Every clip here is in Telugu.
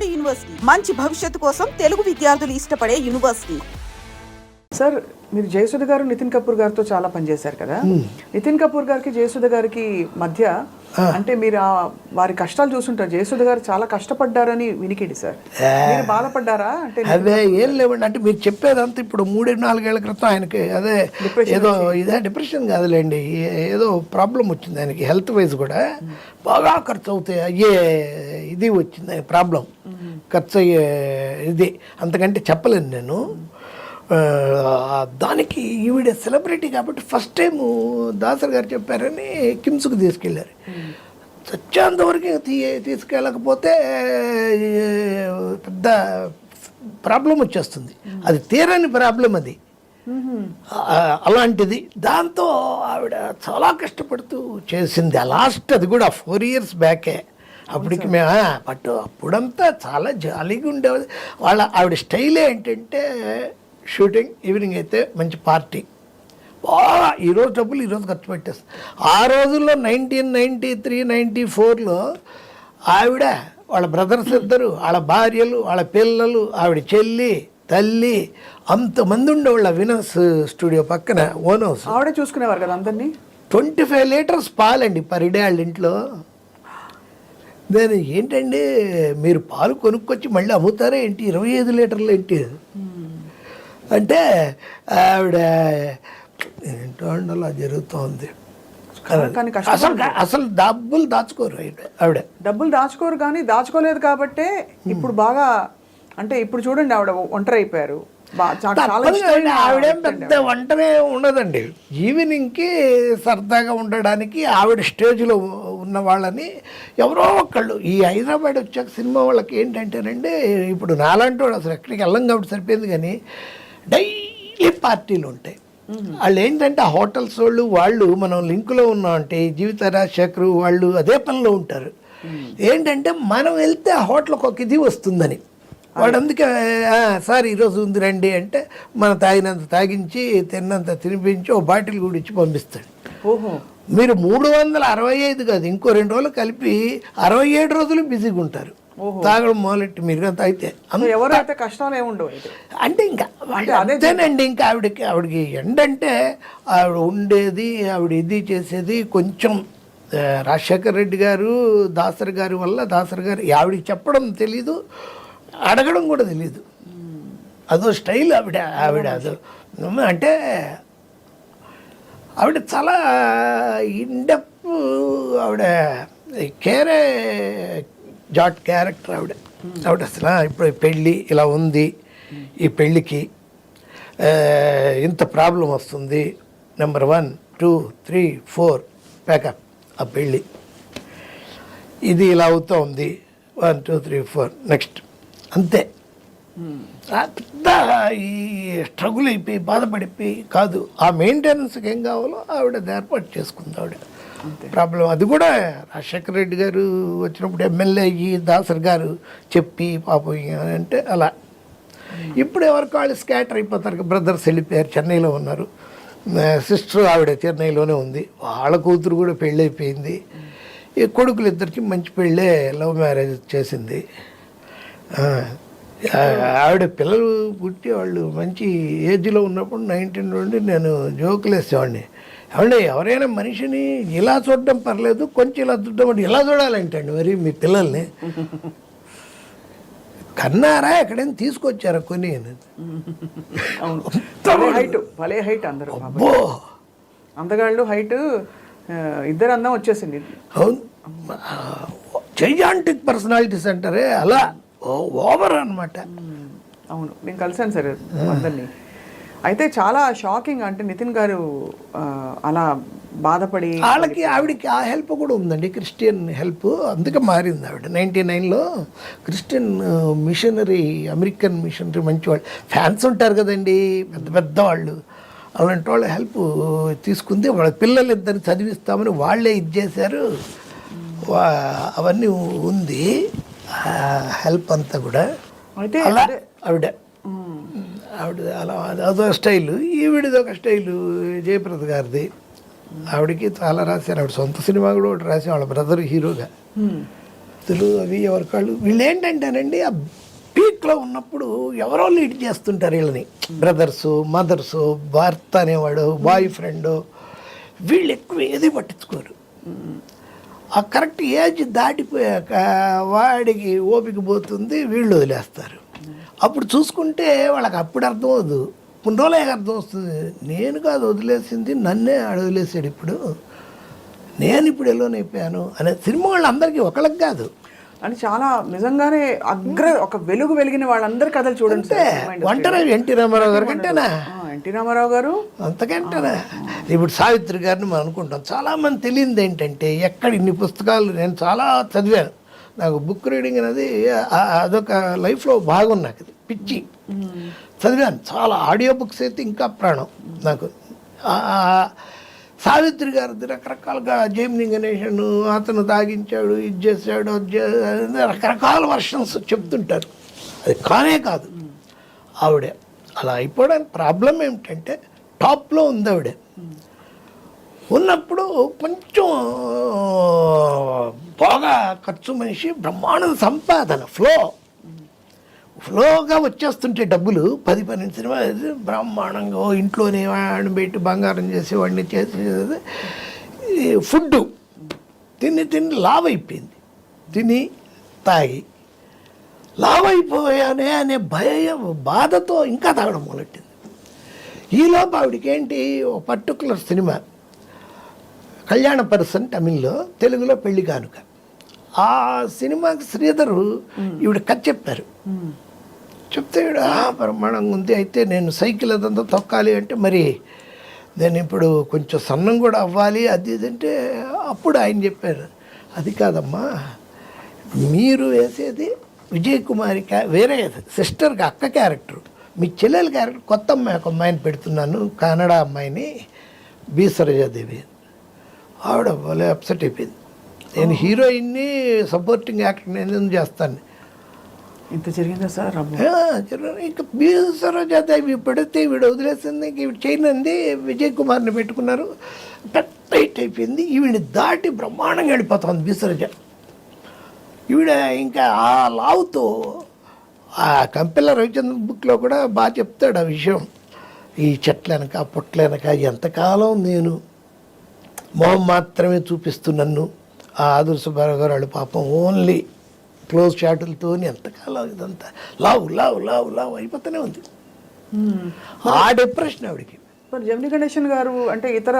నాడు యూనివర్సిటీ మంచి భవిష్యత్తు కోసం తెలుగు విద్యార్థులు ఇష్టపడే యూనివర్సిటీ. సార్, మీరు జయసుధ గారు నితిన్ కపూర్ గారితో చాలా పనిచేశారు కదా. నితిన్ కపూర్ గారికి జయసుధ గారికి మధ్య అంటే మీరు వారి కష్టాలు చూస్తుంటారు. జయసుధ గారు చాలా కష్టపడ్డారని వినికిడి సార్, మీరు బాధపడ్డారా? అంటే అదే ఏం లేవండి, అంటే మీరు చెప్పేదంతా ఇప్పుడు 3-4 ఏళ్ల క్రితం ఆయనకి అదే ఏదో ఇదే డిప్రెషన్ కాదులేండి, ఏదో ప్రాబ్లం వచ్చింది ఆయనకి, హెల్త్ వైజ్ కూడా బాగా ఖర్చు అవుతాయి అయ్యే ఇది వచ్చింది ప్రాబ్లం, ఖర్చు అయ్యే ఇది, అంతకంటే చెప్పలేను నేను. దానికి ఈవిడ సెలబ్రిటీ కాబట్టి ఫస్ట్ టైం దాసర్ గారు చెప్పారని కిమ్స్కి తీసుకెళ్ళారు. చచ్చేంతవరకు తీసుకెళ్ళకపోతే పెద్ద ప్రాబ్లం వచ్చేస్తుంది, అది తీరని ప్రాబ్లం అది, అలాంటిది. దాంతో ఆవిడ చాలా కష్టపడుతూ చేసింది. లాస్ట్ అది కూడా 4 years బ్యాకే. అప్పటికి మేము బట్ అప్పుడంతా చాలా జాలీగా ఉండేది. ఆవిడ స్టైల్ ఏంటంటే షూటింగ్, ఈవినింగ్ అయితే మంచి పార్టీ, బాగా ఈరోజు డబ్బులు ఈరోజు ఖర్చు పెట్టేస్తాం. ఆ రోజుల్లో 1993-94లో ఆవిడ, వాళ్ళ బ్రదర్స్ ఇద్దరు, వాళ్ళ భార్యలు, వాళ్ళ పిల్లలు, ఆవిడ చెల్లి, తల్లి, అంతమంది ఉండేవాళ్ళ వినస్ స్టూడియో పక్కన ఓన్ హౌస్. ఆవిడే చూసుకునేవారు కదా అందరినీ. 25 లీటర్స్ పాలండి పర్ డే వాళ్ళ ఇంట్లో. దాని ఏంటండి మీరు పాలు కొనుక్కొచ్చి మళ్ళీ అమ్ముతారా ఏంటి, 25 లీటర్లు ఏంటి అంటే ఆవిడ ఏంటో అలా జరుగుతోంది. అసలు డబ్బులు దాచుకోరు ఆవిడ, డబ్బులు దాచుకోరు. కానీ దాచుకోలేదు కాబట్టే ఇప్పుడు బాగా, అంటే ఇప్పుడు చూడండి ఆవిడ ఒంటరి అయిపోయారు. ఆవిడేం పెద్ద వంటనే ఉండదండి. ఈవినింగ్కి సరదాగా ఉండడానికి ఆవిడ స్టేజ్లో ఉన్న వాళ్ళని ఎవరో ఒకళ్ళు, ఈ హైదరాబాద్ వచ్చాక సినిమా వాళ్ళకి ఏంటంటేనండి, ఇప్పుడు నాలాంటి వాడు అసలు ఎక్కడికి వెళ్ళం కాబట్టి సరిపోయింది, కానీ డైలీ పార్టీలు ఉంటాయి. వాళ్ళు ఏంటంటే ఆ హోటల్స్ వాళ్ళు మనం లింకులో ఉన్నామంటే జీవిత రాజశేఖరు వాళ్ళు అదే పనిలో ఉంటారు. ఏంటంటే మనం వెళ్తే ఆ హోటల్కి ఒక ఇది వస్తుందని వాడు, అందుకే సార్ ఈరోజు ఉంది రండి అంటే మన తాగినంత తాగించి తిన్నంత తినిపించి ఓ బాటిల్ కూడా ఇచ్చి పంపిస్తాడు. మీరు 365 కాదు, ఇంకో 2 రోజులు కలిపి 67 రోజులు బిజీగా ఉంటారు తాగడం మొదలెట్టి. మీరు తాగితే ఎవరైతే కష్టాలు ఏముండవు అంటే ఇంకా అదేనండి. ఇంకా ఆవిడకి ఎండంటే ఆవిడ ఉండేది, ఆవిడ ఇది చేసేది కొంచెం రాజశేఖర్ రెడ్డి గారు దాసరి గారి వల్ల, దాసరి గారు ఆవిడకి చెప్పడం తెలీదు, అడగడం కూడా తెలీదు, అదో స్టైల్ ఆవిడ అదో. అంటే ఆవిడ చాలా ఇండెప్, ఆవిడ కేరే జాట్ క్యారెక్టర్ ఆవిడ. అసలు ఇప్పుడు పెళ్ళి ఇలా ఉంది, ఈ పెళ్ళికి ఇంత ప్రాబ్లం వస్తుంది, నెంబర్ 1, 2, 3, 4 ప్యాకప్, ఆ పెళ్ళి ఇది ఇలా అవుతూ ఉంది, 1, 2, 3, 4 నెక్స్ట్, అంతే. పెద్ద ఈ స్ట్రగుల్ అయిపోయి బాధపడిపోయి కాదు, ఆ మెయింటెనెన్స్కి ఏం కావాలో ఆవిడ ఏర్పాటు చేసుకుంది ఆవిడ. ప్రాబ్లం అది కూడా రాజశేఖర రెడ్డి గారు వచ్చినప్పుడు ఎమ్మెల్యే అయ్యి దాసర్ గారు చెప్పి పాపం అంటే అలా. ఇప్పుడు ఎవరికి వాళ్ళు స్కాటర్ అయిపోతారు. బ్రదర్స్ వెళ్ళిపోయారు, చెన్నైలో ఉన్నారు, సిస్టర్ ఆవిడ చెన్నైలోనే ఉంది, వాళ్ళ కూతురు కూడా పెళ్ళి అయిపోయింది. ఈ కొడుకులు ఇద్దరికి మంచి పెళ్ళే, లవ్ మ్యారేజ్ చేసింది. ఆవిడ పిల్లలు పుట్టి వాళ్ళు మంచి ఏజ్లో ఉన్నప్పుడు 19 నుండి నేను జోకులు వేసేవాడిని, ఏమండి ఎవరైనా మనిషిని ఇలా చూడడం పర్లేదు, కొంచెం ఇలా చూడడం అంటే ఇలా చూడాలంటండి మరి మీ పిల్లల్ని కన్నారా ఎక్కడైనా తీసుకొచ్చారా కొని హైట్ అందరూ అందగాళ్ళు హైట్ ఇద్దరు అందం వచ్చేసింది. అవును, జైజాంటిక్ పర్సనాలిటీస్ అంటారే అలా ఓవర్ అనమాట. అవును, నేను కలిసాను సార్ అందరినీ. అయితే చాలా షాకింగ్, అంటే నితిన్ గారు అలా బాధపడి ఆవిడకి ఆ హెల్ప్ కూడా ఉందండి, క్రిస్టియన్ హెల్ప్, అందుకే మారింది ఆవిడ. 99లో క్రిస్టియన్ మిషనరీ, అమెరికన్ మిషనరీ, మంచి వాళ్ళు ఫ్యాన్స్ ఉంటారు కదండి పెద్ద పెద్ద వాళ్ళు, అలాంటి వాళ్ళ హెల్ప్ తీసుకుంది. వాళ్ళ పిల్లలు ఇద్దరిని చదివిస్తామని వాళ్ళే ఇది చేశారు, అవన్నీ ఉంది హెల్ప్ అంతా కూడా. అయితే ఆవిడ అలా అదో స్టైలు, ఈవిడిది ఒక స్టైలు, జయప్రద గారిది. ఆవిడకి చాలా రాశారు, ఆవిడ సొంత సినిమా కూడా ఒకటి రాసి వాళ్ళ బ్రదర్ హీరోగా. ఆస్తులు అవి ఎవరికాళ్ళు వీళ్ళు ఏంటంటేనండి ఆ పీక్లో ఉన్నప్పుడు ఎవరో లీడ్ చేస్తుంటారు వీళ్ళని, బ్రదర్సు మదర్సు భర్త అనేవాడు బాయ్ ఫ్రెండ్, వీళ్ళు ఎక్కువ ఏది పట్టించుకోరు. ఆ కరెక్ట్ ఏజ్ దాటిపోయాక వాడికి ఓపిక పోతుంది, వీళ్ళు వదిలేస్తారు. అప్పుడు చూసుకుంటే వాళ్ళకి అప్పుడు అర్థం అవదు, కొన్ని రోజులే అర్థం వస్తుంది. నేను కాదు వదిలేసింది, నన్నే వదిలేసాడు, ఇప్పుడు నేను ఇప్పుడు ఎల్లోనైపోయాను అనే సినిమా వాళ్ళు అందరికీ ఒకళ్ళకి కాదు. అని చాలా నిజంగానే ఒక వెలుగు వెలిగిన వాళ్ళందరి కథలు చూడండి సార్. ఒంటరి ఎన్టీ రామారావు గారు కంటేనా, ఎన్టీ రామారావు గారు అంతకంటేనా. ఇప్పుడు సావిత్రి గారిని మనం అనుకుంటాం, చాలామంది తెలియదు ఏంటంటే ఎక్కడ ఇన్ని పుస్తకాలు నేను చాలా చదివాను. నాకు బుక్ రీడింగ్ అనేది అదొక లైఫ్లో భాగం, నాకు అది పిచ్చి. చదివాను చాలా, ఆడియో బుక్స్ అయితే ఇంకా ప్రాణం నాకు. సావిత్రి గారిది రకరకాలుగా జైమిని గణేషన్ అతను తాగించాడు, ఇది చేశాడు, రకరకాల వర్షన్స్ చెప్తుంటారు. అది కానే కాదు. ఆవిడ అలా అయిపోవడానికి ప్రాబ్లం ఏమిటంటే టాప్లో ఉంది ఆవిడ. ఉన్నప్పుడు కొంచెం బాగా ఖర్చు మనిషి, బ్రహ్మాండ సంపాదన, ఫ్లోగా వచ్చేస్తుంటే డబ్బులు 10-12 సినిమాలు బ్రహ్మాండంగా ఇంట్లోనే వాడిని పెట్టి బంగారం చేసి వాడిని చేసేది. ఫుడ్డు తిని లావ్ అయిపోయింది, తిని తాగి లావ్ అయిపోయానే అనే బాధతో ఇంకా తాగడం మొదలెట్టింది. ఈలోపు ఆవిడకి ఏంటి, ఒక పర్టికులర్ సినిమా కళ్యాణ పర్సన్ తమిళ్లో, తెలుగులో పెళ్లి కానుక. ఆ సినిమాకి శ్రీధరు ఈవిడ కథ చెప్పారు. చెప్తే బ్రహ్మాండంగా ఉంది, అయితే నేను సైకిల్ అదంతా తొక్కాలి అంటే మరి నేను ఇప్పుడు కొంచెం సన్నం కూడా అవ్వాలి అది ఇదంటే, అప్పుడు ఆయన చెప్పారు, అది కాదమ్మా మీరు వేసేది విజయ్ కుమారి వేరే సిస్టర్కి అక్క క్యారెక్టర్, మీ చెల్లెల క్యారెక్టర్ కొత్త అమ్మాయి, ఒక అమ్మాయిని పెడుతున్నాను, కన్నడ అమ్మాయిని, బి సరోజాదేవి. ఆవిడ భలే అప్సెట్ అయిపోయింది, నేను హీరోయిన్ని సపోర్టింగ్ యాక్టర్ నేను ఎందుకు చేస్తాను. ఇంత జరిగిందా సార్? ఇంకా బి సరోజాదేవి పెడితే ఈవిడ వదిలేసింది, ఈవిడ చేయనంది, విజయ్ కుమార్ని పెట్టుకున్నారు, పెద్ద హిట్ అయిపోయింది. ఈవిడ దాటి బ్రహ్మాండంగా వెళ్ళిపోతుంది బి సరోజ. ఈవిడ ఇంకా ఆ లావుతో, ఆ కంపెల్ల రవిచంద్ర బుక్లో కూడా బాగా చెప్తాడు ఆ విషయం. ఈ చెట్లనక పొట్లనక ఎంతకాలం నేను మొహం మాత్రమే చూపిస్తూ నన్ను, ఆ ఆదుర్ సుబ్బారావు గారు వాళ్ళు పాపం ఓన్లీ క్లోజ్ షాటులతో ఎంతకాలం ఇదంతా లావు లావు లావు లావు అయిపోతూనే ఉంది. ఆ డిప్రెషన్ ఆవిడకి. మరి జమిని గణేషన్ గారు అంటే ఇతర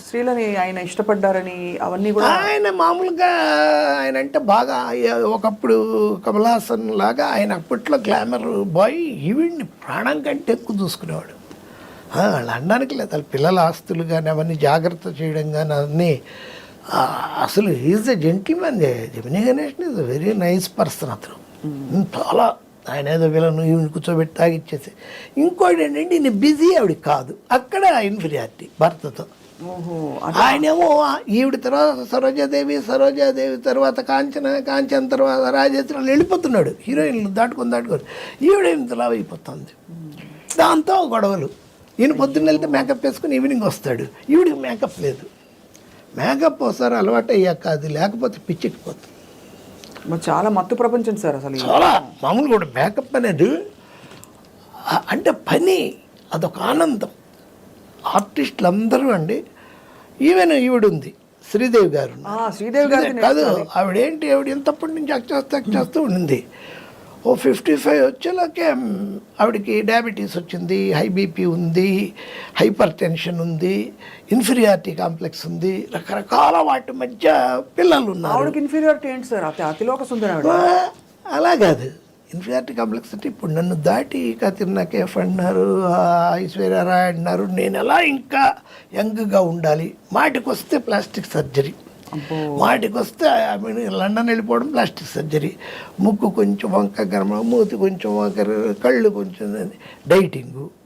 స్త్రీలని ఆయన ఇష్టపడ్డారని అవన్నీ కూడా, ఆయన మామూలుగా ఆయన అంటే బాగా ఒకప్పుడు కమల్ హాసన్ లాగా ఆయన అప్పట్లో గ్లామర్ బాయ్, ఈవిడ్ని ప్రాణం కంటే ఎక్కువ చూసుకునేవాడు. వాళ్ళు అనడానికి లేదు, వాళ్ళ పిల్లల ఆస్తులు కానీ అవన్నీ జాగ్రత్త చేయడం కానీ అన్నీ. అసలు is a gentlemen. Gemini Ganesan is a very nice person. అతను చాలా, ఆయన ఏదో వీళ్ళను ఈవిని కూర్చోబెట్టి తాగిచ్చేసి. ఇంకోటి ఏంటంటే ఈయన బిజీ ఆవిడ కాదు, అక్కడ ఇన్ఫీరియారిటీ భర్తతో. ఆయనేమో ఈవిడ తర్వాత సరోజాదేవి తర్వాత కాంచన తర్వాత రాజేశ్వరి వెళ్ళిపోతున్నాడు, హీరోయిన్లు దాటుకొని ఈవిడ ఇంతలా అయిపోతుంది. దాంతో గొడవలు. ఈయన పొద్దున్న వెళ్తే మేకప్ వేసుకుని ఈవినింగ్ వస్తాడు, ఈవిడికి మేకప్ లేదు. మేకప్ ఒకసారి అలవాటు అయ్యాక అది లేకపోతే పిచ్చెక్కిపోతుంది. చాలా మత్తు ప్రపంచం సార్ అసలు. చాలా మామూలు కూడా మేకప్ అనేది అంటే పని, అదొక ఆనందం. ఆర్టిస్టులు అందరూ అండి, ఈవెన్ ఈవిడ ఉంది శ్రీదేవి గారు. శ్రీదేవి గారు కాదు, ఆవిడ ఎంతప్పటి నుంచి యాక్ట్ చేస్తూ ఉండింది. 55 వచ్చేలాకే ఆవిడకి డయాబెటీస్ వచ్చింది, హై బీపీ ఉంది, హైపర్ టెన్షన్ ఉంది, ఇన్ఫీరియారిటీ కాంప్లెక్స్ ఉంది, రకరకాల వాటి మధ్య పిల్లలు ఉన్నారు. ఆవిడకి ఇన్ఫీరియారిటీ ఏంటి సార్? అతిలోక సుందర. అలా కాదు, ఇన్ఫీరియారిటీ కాంప్లెక్స్ అంటే ఇప్పుడు నన్ను దాటి కత్రినా కైఫ్ అన్నారు, ఐశ్వర్య రాయ్ అన్నారు, నేను ఎలా ఇంకా యంగ్గా ఉండాలి. మాటికి వస్తే ప్లాస్టిక్ సర్జరీ, వాటికి వస్తే లండన్ వెళ్ళిపోవడం ప్లాస్టిక్ సర్జరీ, ముక్కు కొంచెం వంక గర్మ, మూతి కొంచెం వంక, కళ్ళు కొంచెం డైటింగు,